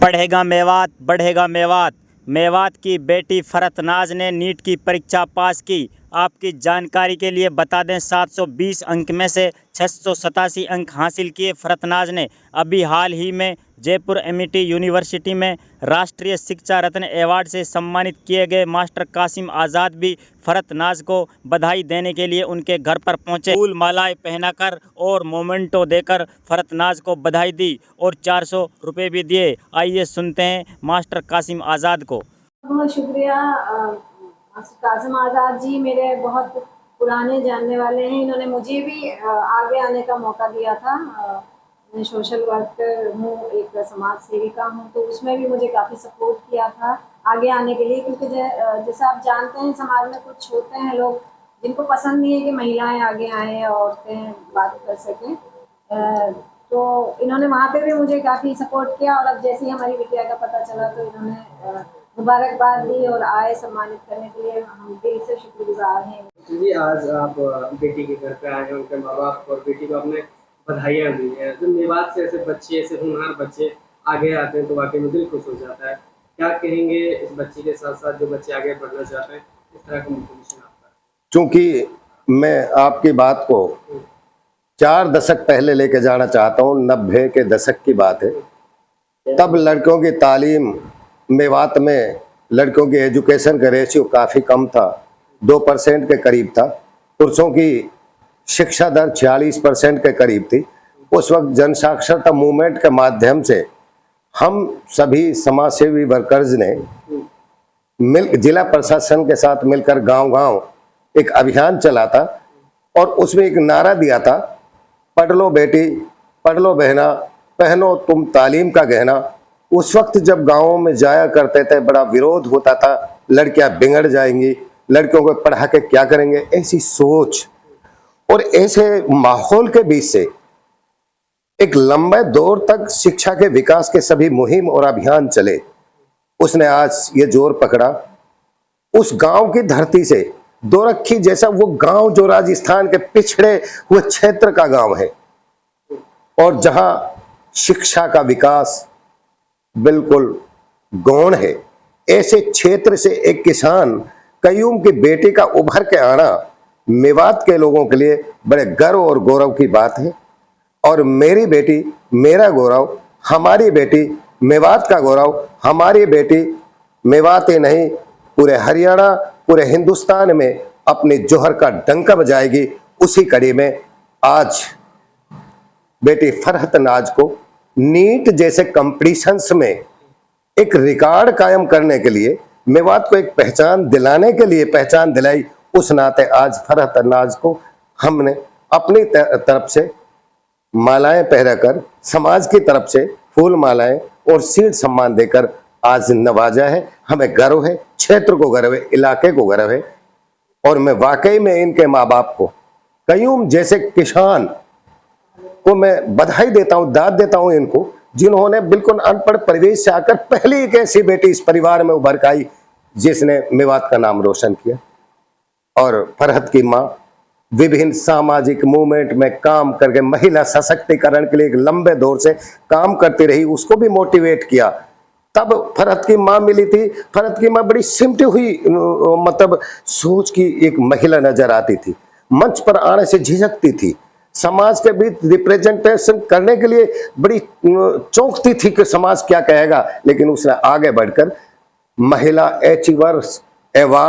बढ़ेगा मेवात, बढ़ेगा मेवात। मेवात की बेटी फरहत ने नीट की परीक्षा पास की। आपकी जानकारी के लिए बता दें, 720 अंक में से 687 अंक हासिल किए फरहत ने। अभी हाल ही में जयपुर एमिटी यूनिवर्सिटी में राष्ट्रीय शिक्षा रत्न अवार्ड से सम्मानित किए गए मास्टर कासिम आज़ाद भी फरहत को बधाई देने के लिए उनके घर पर पहुंचे। फूल मालाएं पहनाकर और मोमेंटो देकर फरहत को बधाई दी और 400 रुपये भी दिए। आइए सुनते हैं मास्टर कासिम आज़ाद को। बहुत शुक्रिया। कासिम आज़ाद जी मेरे बहुत पुराने जानने वाले हैं। इन्होंने मुझे भी आगे आने का मौका दिया था। मैं सोशल वर्कर हूँ, एक समाज सेविका हूँ, तो उसमें भी मुझे काफ़ी सपोर्ट किया था आगे आने के लिए, क्योंकि जैसे आप जानते हैं समाज में कुछ होते हैं लोग जिनको पसंद नहीं है कि महिलाएं आगे आएँ, औरतें बात कर सकें। तो इन्होंने वहाँ पे भी मुझे काफ़ी सपोर्ट किया और अब जैसे ही हमारी बिटिया का पता चला तो इन्होंने मुबारकबाद दी और आए सम्मानित करने के लिए। हम दिल से शुक्रगुजार हैं। जी, आज आप बेटी के घर पे आए हैं, उनके माँ बाप और बेटी को आपने बधाइयाँ दी हैं। जब मेवात से ऐसे बच्चे, ऐसे होनहार बच्चे आगे आते हैं तो वाकई में दिल खुश हो जाता है। क्या कहेंगे इस बच्ची के साथ साथ जो बच्चे आगे बढ़ना चाहते हैं, इस तरह का मोटिवेशन आपका? चूँकि मैं आपकी बात को 4 दशक पहले लेके जाना चाहता हूँ, 90 के दशक की बात है। तब लड़कियों की तालीम मेवात में, लड़कियों की एजुकेशन का रेशियो काफ़ी कम था, 2% के करीब था। पुरुषों की शिक्षा दर 46% के करीब थी। उस वक्त जनसाक्षरता मूवमेंट के माध्यम से हम सभी समाजसेवी वर्कर्स ने जिला प्रशासन के साथ मिलकर गांव-गांव एक अभियान चला था और उसमें एक नारा दिया था, पढ़ लो बेटी, पढ़ लो बहना, पहनो तुम तालीम का गहना। उस वक्त जब गांवों में जाया करते थे बड़ा विरोध होता था, लड़कियां बिगड़ जाएंगी, लड़कियों को पढ़ा के क्या करेंगे, ऐसी सोच और ऐसे माहौल के बीच से एक लंबे दौर तक शिक्षा के विकास के सभी मुहिम और अभियान चले। उसने आज ये जोर पकड़ा। उस गांव की धरती से दोरखी जैसा वो गांव जो राजस्थान के पिछड़े हुए क्षेत्र का गांव है और जहां शिक्षा का विकास बिल्कुल गौण है, ऐसे क्षेत्र से एक किसान कयूम की बेटी का उभर के आना मेवात के लोगों के लिए बड़े गर्व और गौरव की बात है। और मेरी बेटी मेरा गौरव, हमारी बेटी मेवात का गौरव। हमारी बेटी मेवात ही नहीं, पूरे हरियाणा, पूरे हिंदुस्तान में अपने जोहर का डंका बजाएगी। उसी कड़ी में आज बेटी फरहत को नीट जैसे कंपटीशंस में एक रिकॉर्ड कायम करने के लिए, मेवात को एक पहचान दिलाने के लिए पहचान दिलाई। उस नाते आज फरहत को हमने अपनी तरफ से मालाएं पहनाकर, समाज की तरफ से फूल मालाएं और शील्ड सम्मान देकर आज नवाजा है। हमें गर्व है, क्षेत्र को गर्व है, इलाके को गर्व है। और मैं वाकई में इनके माँ बाप को, कयूम जैसे किसान को मैं बधाई देता हूँ, दाद देता हूँ इनको, जिन्होंने बिल्कुल अनपढ़ परिवेश से आकर पहली एक ऐसी बेटी इस परिवार में उभर आई जिसने मेवात का नाम रोशन किया। और फरहत की माँ विभिन्न सामाजिक मूवमेंट में काम करके महिला सशक्तिकरण के लिए एक लंबे दौर से काम करती रही, उसको भी मोटिवेट किया। तब फरहत की माँ मिली थी। फरहत की माँ बड़ी सिमटी हुई मतलब सोच की एक महिला नजर आती थी, मंच पर आने से झिझकती थी, समाज के बीच रिप्रेजेंटेशन करने के लिए बड़ी चौंकती थी कि समाज क्या कहेगा। लेकिन उसने आगे बढ़कर महिला अचीवर्स अवार्ड